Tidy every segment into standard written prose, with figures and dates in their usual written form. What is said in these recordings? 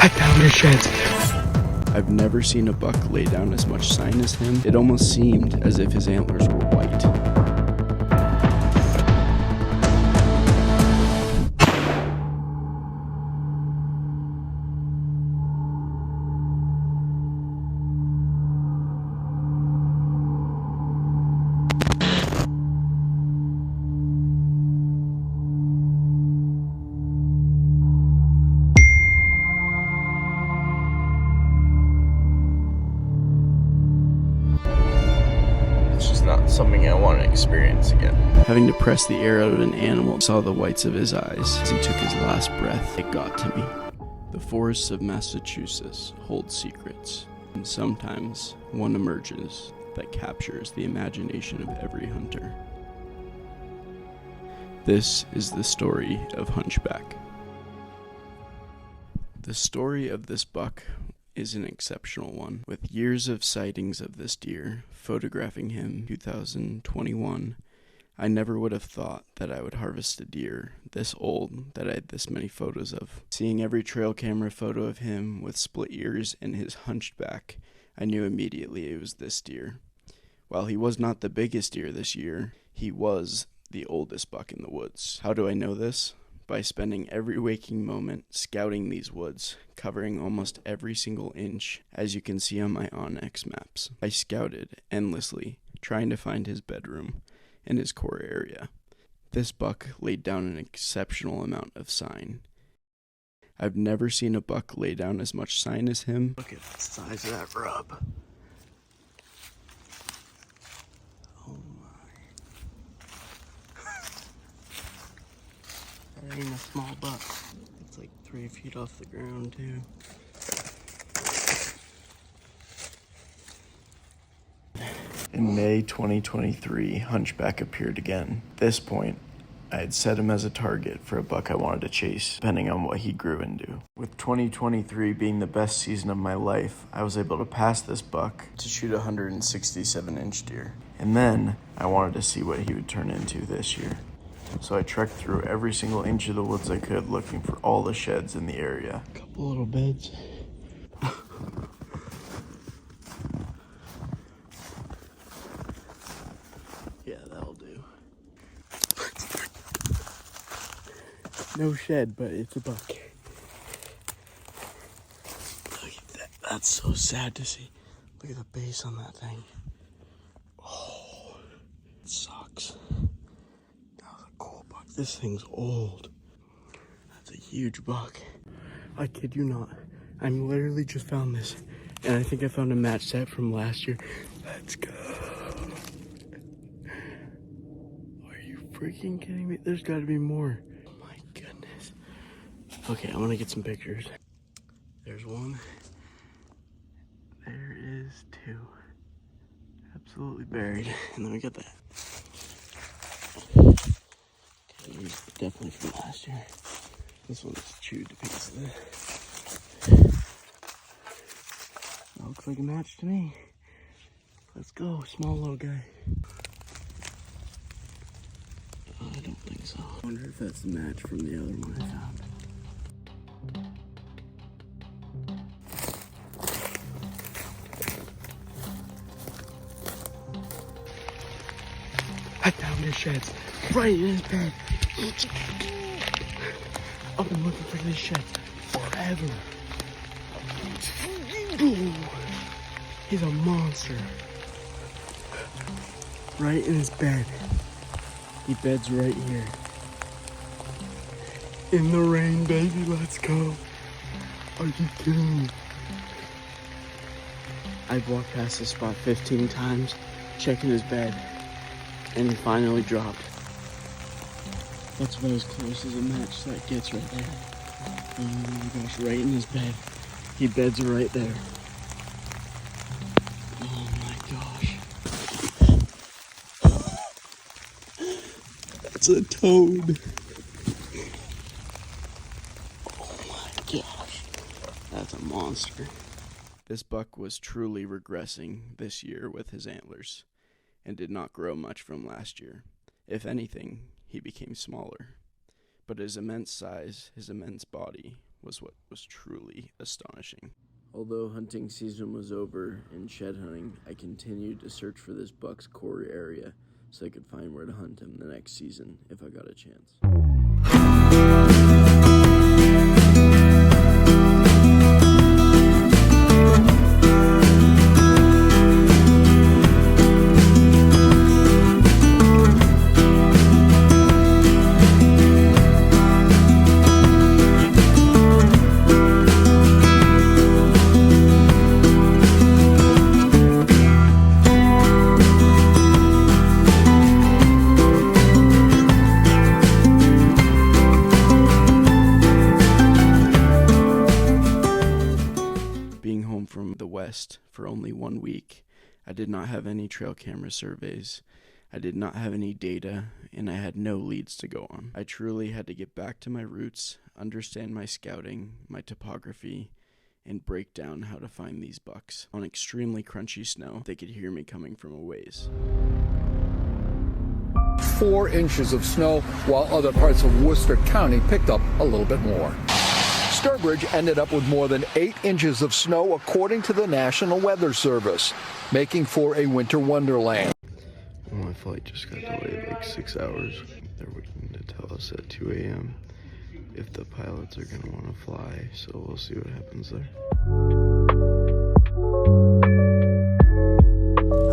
I found his sheds. I've never seen a buck lay down as much sign as him. It almost seemed as if his antlers were white. Not something I want to experience again. Having to press the air out of an animal, saw the whites of his eyes as he took his last breath. It got to me. The forests of Massachusetts hold secrets, and sometimes one emerges that captures the imagination of every hunter. This is the story of Hunchback. The story of this buck is an exceptional one. With years of sightings of this deer, photographing him in 2021, I never would have thought that I would harvest a deer this old that I had this many photos of. Seeing every trail camera photo of him with split ears and his hunched back, I knew immediately it was this deer. While he was not the biggest deer this year, he was the oldest buck in the woods. How do I know this? By spending every waking moment scouting these woods, covering almost every single inch, as you can see on my Onyx maps. I scouted endlessly, trying to find his bedroom and his core area. This buck laid down an exceptional amount of sign. I've never seen a buck lay down as much sign as him. Look at the size of that rub. That ain't a small buck. It's like 3 feet off the ground too. In May 2023, Hunchback appeared again. At this point, I had set him as a target for a buck I wanted to chase, depending on what he grew into. With 2023 being the best season of my life, I was able to pass this buck to shoot a 167-inch deer. And then, I wanted to see what he would turn into this year. So I trekked through every single inch of the woods I could, looking for all the sheds in the area. Couple little beds. Yeah, that'll do. No shed, but it's a buck. Look at that. That's so sad to see. Look at the base on that thing. Oh, it sucks. This thing's old. That's a huge buck. I kid you not. I'm literally just found this. And I think I found a match set from last year. Let's go. Are you freaking kidding me? There's gotta be more. Oh my goodness. Okay, I'm gonna get some pictures. There's one. There is two. Absolutely buried. And then we got that. Definitely from last year. This one's chewed to pieces. That looks like a match to me. Let's go, small little guy. I don't think so. I wonder if that's the match from the other one I found. I found his sheds right in his bed. I've been looking for this shed forever. He's a monster. Right in his bed. He beds right here. In the rain, baby, let's go. Are you kidding me? I've walked past this spot 15 times, checking his bed, and he finally dropped. That's about as close as a match that gets right there. Oh my gosh, right in his bed. He beds right there. Oh my gosh. That's a toad. Oh my gosh. That's a monster. This buck was truly regressing this year with his antlers, and did not grow much from last year. If anything, he became smaller. But his immense size, his immense body, was what was truly astonishing. Although hunting season was over and shed hunting, I continued to search for this buck's core area so I could find where to hunt him the next season if I got a chance. Being home from the West for only 1 week, I did not have any trail camera surveys, I did not have any data, and I had no leads to go on. I truly had to get back to my roots, understand my scouting, my topography, and break down how to find these bucks. On extremely crunchy snow, they could hear me coming from a ways. 4 inches of snow, while other parts of Worcester County picked up a little bit more. Sturbridge ended up with more than 8 inches of snow, according to the National Weather Service, making for a winter wonderland. My flight just got delayed like 6 hours. They're waiting to tell us at 2 a.m. if the pilots are going to want to fly, so we'll see what happens there.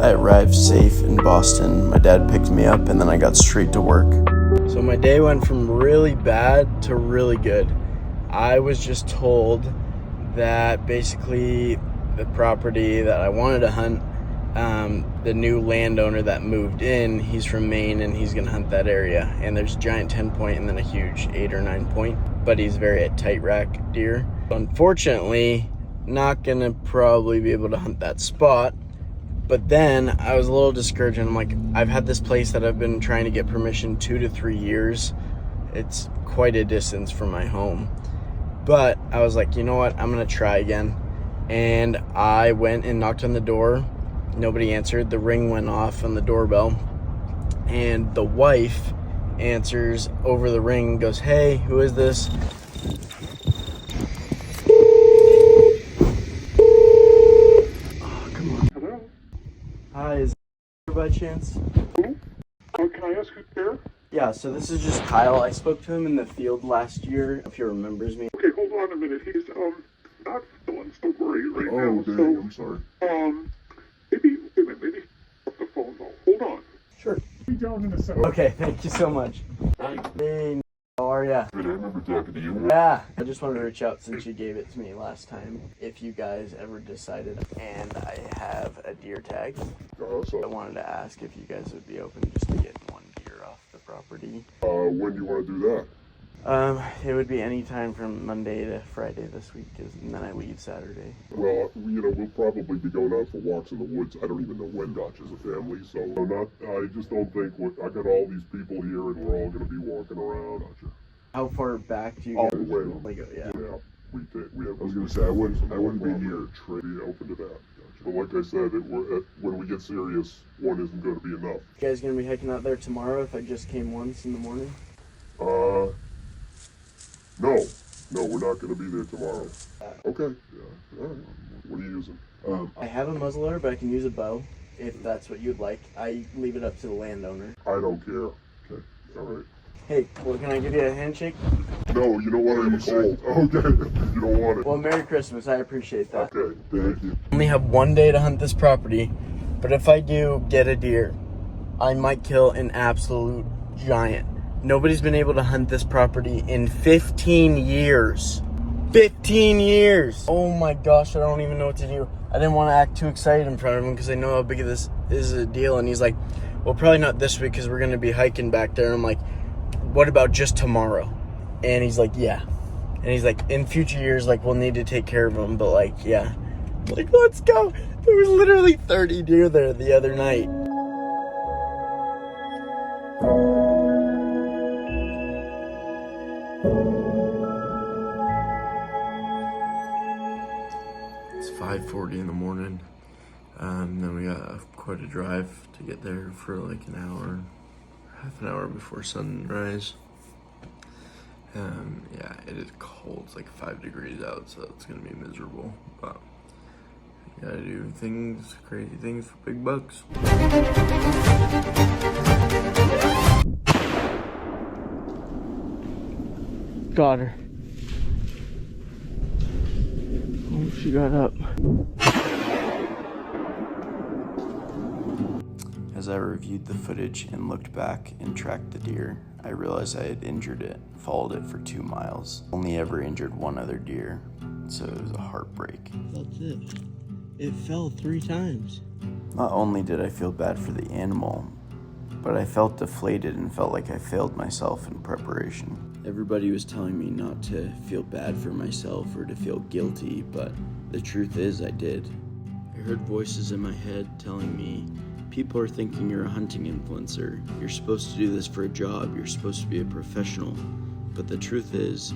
I arrived safe in Boston. My dad picked me up and then I got straight to work. So my day went from really bad to really good. I was just told that basically the property that I wanted to hunt, the new landowner that moved in, he's from Maine and he's gonna hunt that area. And there's a giant 10 point and then a huge 8 or 9 point, but he's very tight rack deer. Unfortunately, not gonna probably be able to hunt that spot. But then I was a little discouraged and I'm like, I've had this place that I've been trying to get permission 2 to 3 years. It's quite a distance from my home. But I was like, you know what, I'm gonna try again. And I went and knocked on the door. Nobody answered. The ring went off on the doorbell. And the wife answers over the ring and goes, hey, who is this? Oh, come on. Hello? Hi, is it by chance? Who? Oh, can I ask who's there? Yeah, so this is just Kyle. I spoke to him in the field last year, if he remembers me. Okay, hold on a minute. He's, not feeling so great right now. Oh, dang, I'm sorry. Maybe, wait a minute, maybe off the phone though. Hold on. Sure. Be down in a second. Okay, thank you so much. Hey, how are ya? Good, I remember talking to you. Yeah, I just wanted to reach out since you gave it to me last time. If you guys ever decided, and I have a deer tag, I wanted to ask if you guys would be open just to getting one deer off the property. When do you want to do that? It would be any time from Monday to Friday this week, and then I leave Saturday. Well, we'll probably be going out for walks in the woods. I don't even know when Dutch as a family, so I just don't think, I got all these people here and we're all going to be walking around. How far back do you All go? the way. Yeah. Yeah, I was going to say, I wouldn't be near be open to that. But like I said, when we get serious, one isn't going to be enough. You guys gonna be hiking out there tomorrow if I just came once in the morning? No, we're not going to be there tomorrow. Okay, yeah, all right. What are you using? I have a muzzleloader, but I can use a bow if that's what you'd like. I leave it up to the landowner. I don't care. Okay, all right. Hey, well, can I give you a handshake? No, you know what I'm cold. Okay, you don't want it. Well, Merry Christmas. I appreciate that. Okay, thank you. I only have 1 day to hunt this property, but if I do get a deer, I might kill an absolute giant. Nobody's been able to hunt this property in 15 years. 15 years! Oh my gosh, I don't even know what to do. I didn't want to act too excited in front of him because I know how big this is a deal. And he's like, well, probably not this week because we're going to be hiking back there. And I'm like, what about just tomorrow? And he's like, yeah. And he's like, in future years, like, we'll need to take care of them. But like, yeah. I'm like, let's go. There was literally 30 deer there the other night. It's 5:40 in the morning. Then we got quite a drive to get there for like an hour, half an hour before sunrise. Yeah, it is cold. It's like 5 degrees out, so it's gonna be miserable. But you gotta do things, crazy things for big bucks. Got her. Oh, she got up. As I reviewed the footage and looked back and tracked the deer, I realized I had injured it, followed it for 2 miles. Only ever injured one other deer, so it was a heartbreak. That's it. It fell 3 times. Not only did I feel bad for the animal, but I felt deflated and felt like I failed myself in preparation. Everybody was telling me not to feel bad for myself or to feel guilty, but the truth is I did. I heard voices in my head telling me, people are thinking you're a hunting influencer. You're supposed to do this for a job. You're supposed to be a professional. But the truth is,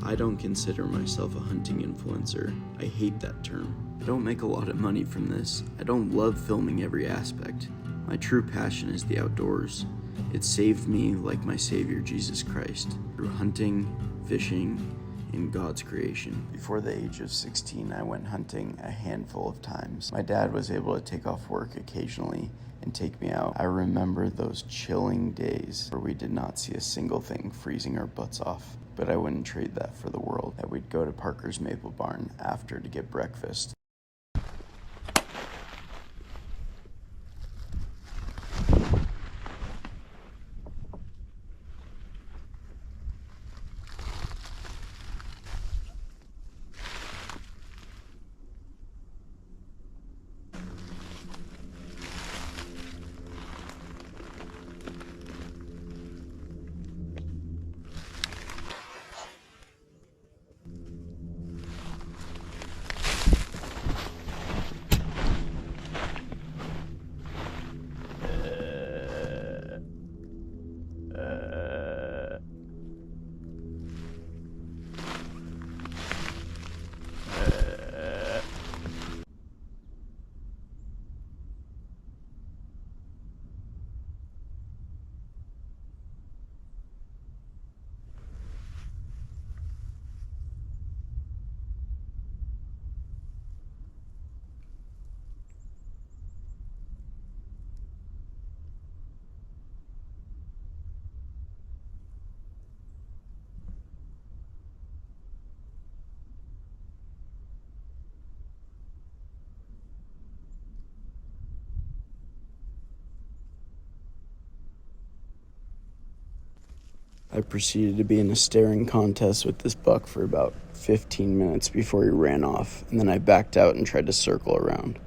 I don't consider myself a hunting influencer. I hate that term. I don't make a lot of money from this. I don't love filming every aspect. My true passion is the outdoors. It saved me like my Savior Jesus Christ through hunting, fishing, and God's creation. Before the age of 16, I went hunting a handful of times. My dad was able to take off work occasionally and take me out. I remember those chilling days where we did not see a single thing, freezing our butts off. But I wouldn't trade that for the world. That we'd go to Parker's Maple Barn after to get breakfast. I proceeded to be in a staring contest with this buck for about 15 minutes before he ran off, and then I backed out and tried to circle around.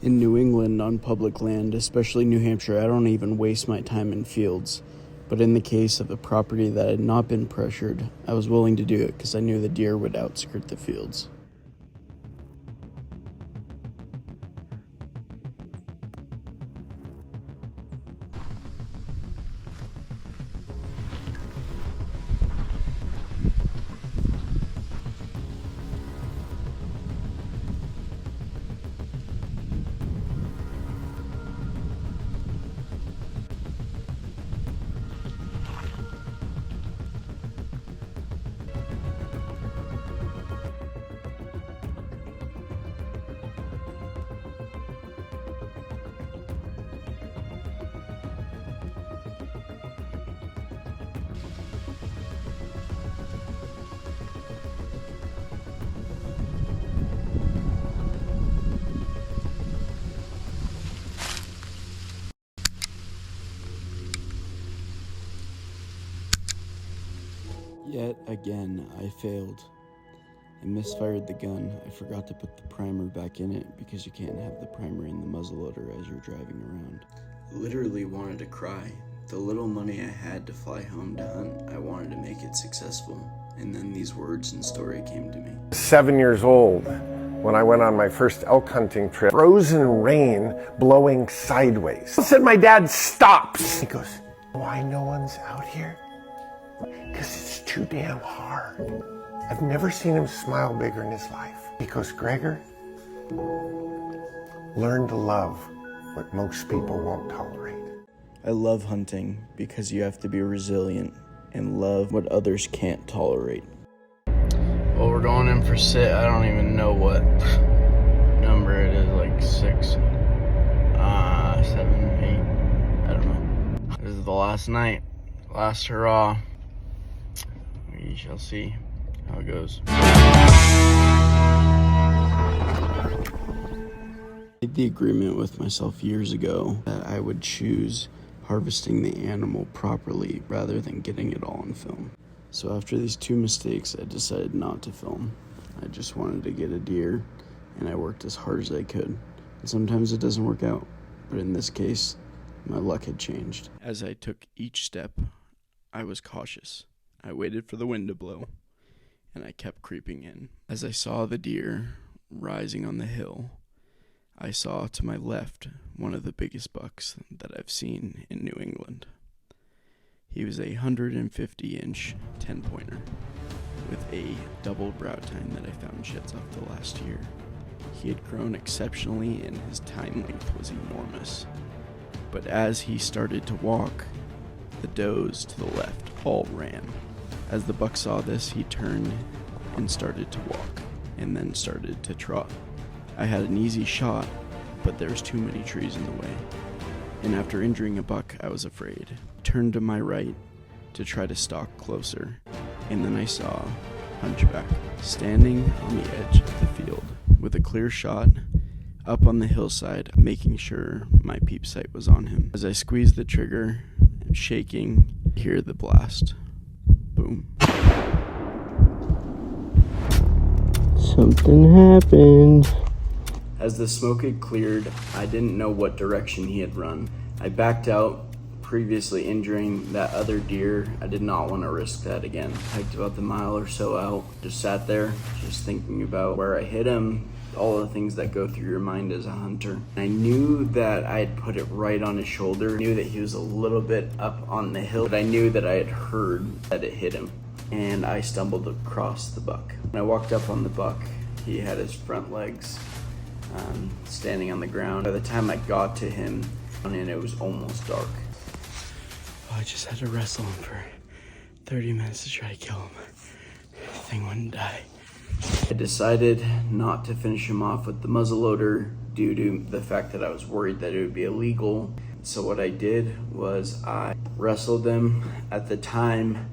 In New England, on public land, especially New Hampshire, I don't even waste my time in fields. But in the case of a property that had not been pressured, I was willing to do it because I knew the deer would outskirt the fields. Yet again, I failed. I misfired the gun. I forgot to put the primer back in it because you can't have the primer in the muzzleloader as you're driving around. I literally wanted to cry. The little money I had to fly home to hunt, I wanted to make it successful. And then these words and story came to me. 7 years old when I went on my first elk hunting trip. Frozen rain blowing sideways. I said, my dad stops. He goes, why no one's out here? Because it's too damn hard. I've never seen him smile bigger in his life. He goes, Gregor, learn to love what most people won't tolerate. I love hunting because you have to be resilient and love what others can't tolerate. Well, we're going in for sit. I don't even know what number it is, like 6, 7, 8, I don't know. This is the last night, last hurrah. We shall see how it goes. I made the agreement with myself years ago that I would choose harvesting the animal properly rather than getting it all on film. So after these 2 mistakes, I decided not to film. I just wanted to get a deer, and I worked as hard as I could. And sometimes it doesn't work out, but in this case, my luck had changed. As I took each step, I was cautious. I waited for the wind to blow, and I kept creeping in. As I saw the deer rising on the hill, I saw to my left one of the biggest bucks that I've seen in New England. He was a 150-inch 10-pointer with a double brow tine that I found sheds off the last year. He had grown exceptionally and his tine length was enormous. But as he started to walk, the does to the left all ran. As the buck saw this, he turned and started to walk, and then started to trot. I had an easy shot, but there was too many trees in the way. And after injuring a buck, I was afraid. I turned to my right to try to stalk closer, and then I saw Hunchback standing on the edge of the field with a clear shot up on the hillside, making sure my peep sight was on him. As I squeezed the trigger, shaking, I hear the blast. Boom. Something happened. As the smoke had cleared, I didn't know what direction he had run. I backed out, previously injuring that other deer. I did not want to risk that again. Hiked about the mile or so out, just sat there, just thinking about where I hit him, all the things that go through your mind as a hunter. I knew that I had put it right on his shoulder. I knew that he was a little bit up on the hill, but I knew that I had heard that it hit him. And I stumbled across the buck. When I walked up on the buck, he had his front legs standing on the ground. By the time I got to him, and it was almost dark. I just had to wrestle him for 30 minutes to try to kill him. The thing wouldn't die. I decided not to finish him off with the muzzleloader due to the fact that I was worried that it would be illegal. So what I did was I wrestled him. At the time,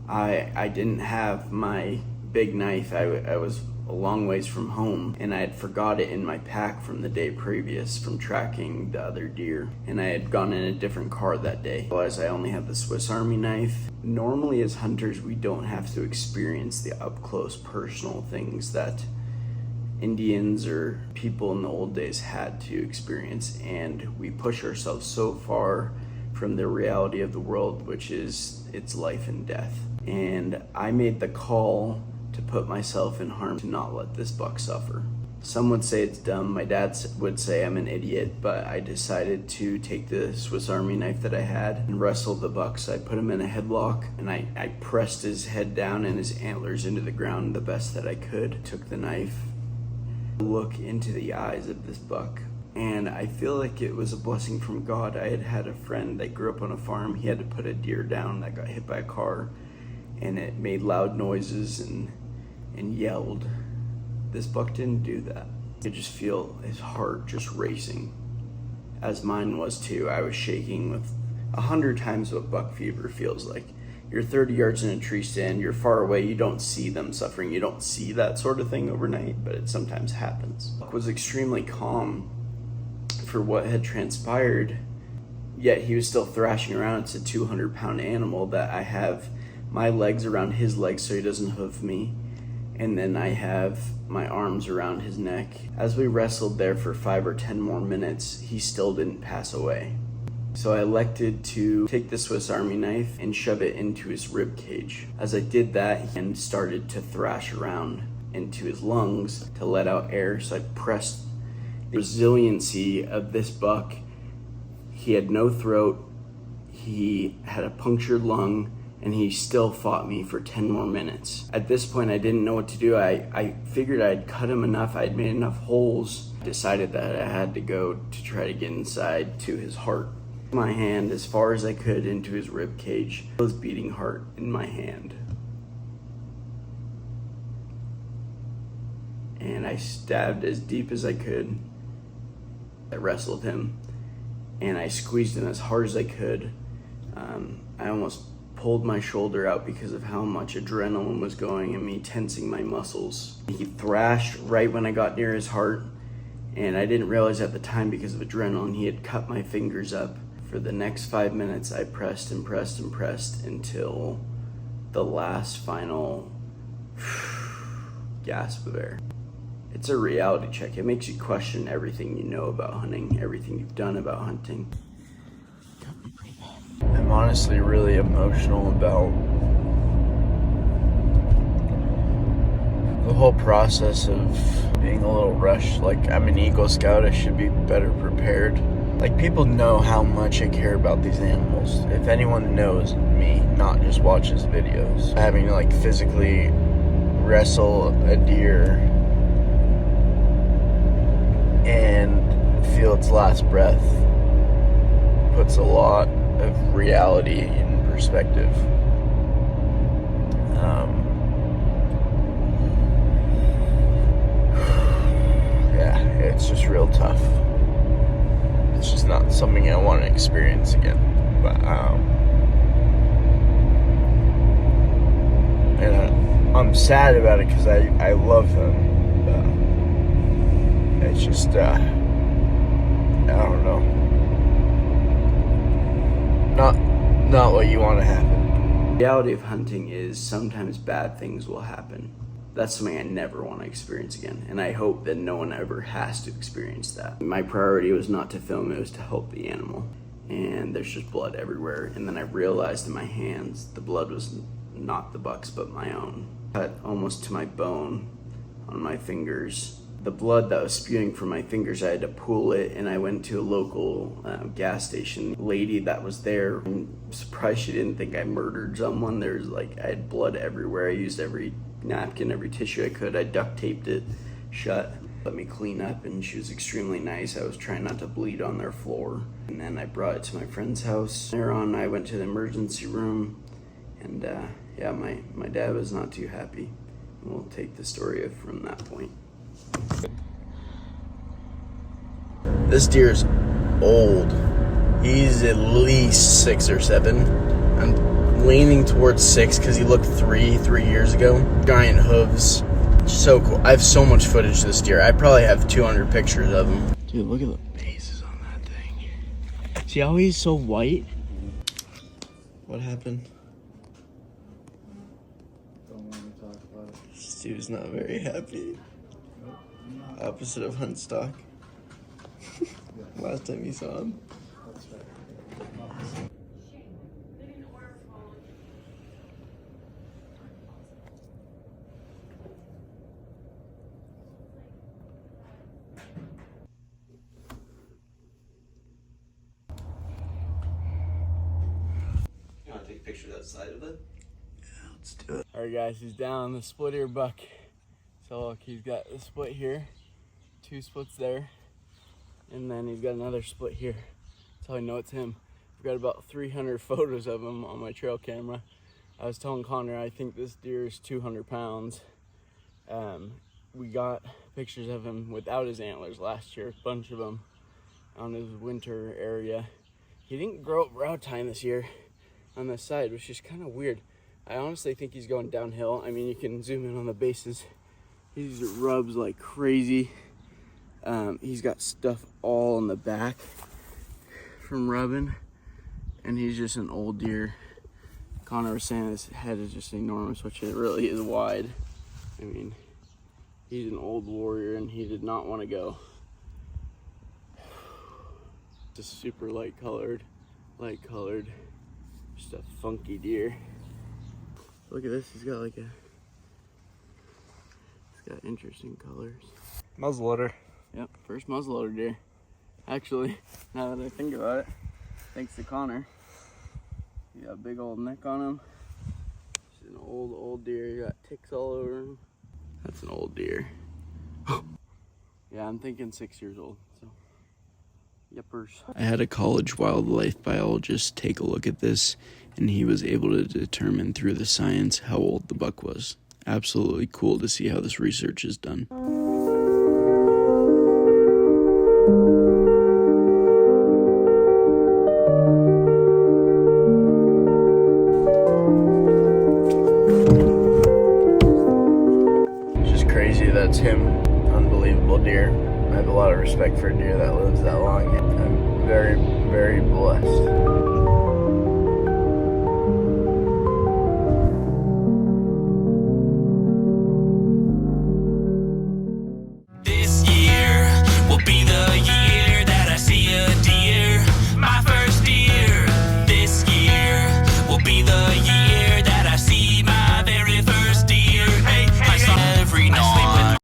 I didn't have my big knife. I was a long ways from home, and I had forgot it in my pack from the day previous from tracking the other deer, and I had gone in a different car that day. Otherwise, I only had the Swiss Army knife. Normally as hunters, we don't have to experience the up-close personal things that Indians or people in the old days had to experience, and we push ourselves so far from the reality of the world, which is its life and death. And I made the call to put myself in harm to not let this buck suffer. Some would say it's dumb. My dad would say I'm an idiot, but I decided to take the Swiss Army knife that I had and wrestle the buck. So I put him in a headlock, and I pressed his head down and his antlers into the ground the best that I could. Took the knife, look into the eyes of this buck, and I feel like it was a blessing from God. I had a friend that grew up on a farm. He had to put a deer down that got hit by a car, and it made loud noises and yelled. This buck didn't do that. I could just feel his heart just racing, as mine was too. I was shaking with 100 times what buck fever feels like. You're 30 yards in a tree stand, you're far away, you don't see them suffering, you don't see that sort of thing overnight, but it sometimes happens. Buck was extremely calm for what had transpired, yet he was still thrashing around. It's a 200-pound animal that I have my legs around his legs so he doesn't hoof me, and then I have my arms around his neck. As we wrestled there for 5 or 10 more minutes, he still didn't pass away. So I elected to take the Swiss Army knife and shove it into his rib cage. As I did that, he started to thrash around into his lungs to let out air, so I pressed the resiliency of this buck. He had no throat, he had a punctured lung, and he still fought me for 10 more minutes. At this point, I didn't know what to do. I figured I'd cut him enough, I'd made enough holes. Decided that I had to go to try to get inside to his heart. My hand as far as I could into his rib cage. His beating heart in my hand. And I stabbed as deep as I could. I wrestled him, and I squeezed him as hard as I could. I almost pulled my shoulder out because of how much adrenaline was going and me tensing my muscles. He thrashed right when I got near his heart, and I didn't realize at the time because of adrenaline he had cut my fingers up. For the next 5 minutes, I pressed and pressed and pressed until the last final gasp of air. It's a reality check. It makes you question everything you know about hunting, everything you've done about hunting. I'm honestly really emotional about the whole process of being a little rushed. Like, I'm an Eagle Scout, I should be better prepared. Like, people know how much I care about these animals. If anyone knows me, not just watches videos, having to like physically wrestle a deer and feel its last breath puts a lot of reality in perspective. Yeah, it's just real tough. It's just not something I want to experience again. But and I'm sad about it because I love them. It's just I don't know. Not what you want to happen. The reality of hunting is sometimes bad things will happen. That's something I never want to experience again, and I hope that no one ever has to experience that. My priority was not to film, it was to help the animal. And there's just blood everywhere, and then I realized in my hands the blood was not the buck's but my own. Cut almost to my bone on my fingers. The blood that was spewing from my fingers, I had to pull it, and I went to a local gas station. Lady that was there, I'm surprised she didn't think I murdered someone. There's like, I had blood everywhere. I used every napkin, every tissue I could. I duct taped it shut, let me clean up, and she was extremely nice. I was trying not to bleed on their floor. And then I brought it to my friend's house. Later on, I went to the emergency room, and yeah, my dad was not too happy. And we'll take the story from that point. This deer's old. He's at least 6 or 7. I'm leaning towards 6 because he looked 3 years ago. Giant hooves. So cool. I have so much footage of this deer. I probably have 200 pictures of him. Dude, look at the bases on that thing. See how he's so white? What happened? Don't want to talk about it. This dude's not very happy. Opposite of Hunchback. Last time you saw him. That's right. You want to take a picture of that side of it? Yeah, let's do it. Alright guys, he's down on the split ear buck. So look, he's got a split here, 2 splits there, and then he's got another split here. That's how I know it's him. I've got about 300 photos of him on my trail camera. I was telling Connor I think this deer is 200 pounds. We got pictures of him without his antlers last year, a bunch of them on his winter area. He didn't grow up brow tine this year on this side, which is kind of weird. I honestly think he's going downhill. I mean, you can zoom in on the bases. He rubs like crazy. He's got stuff all in the back from rubbing, and he's just an old deer. Connor was saying his head is just enormous, which it really is wide. I mean, he's an old warrior, and he did not want to go. Just super light colored, just a funky deer. Look at this, he's got interesting colors. Muzzleloader. Yep, first muzzleloader deer. Actually, now that I think about it, thanks to Connor. He got a big old neck on him. An old deer. You got ticks all over him. That's an old deer. Yeah, I'm thinking 6 years old. So, yuppers. I had a college wildlife biologist take a look at this, and he was able to determine through the science how old the buck was. Absolutely cool to see how this research is done. That's him. Unbelievable deer. I have a lot of respect for a deer that lives that long. I'm very, very blessed.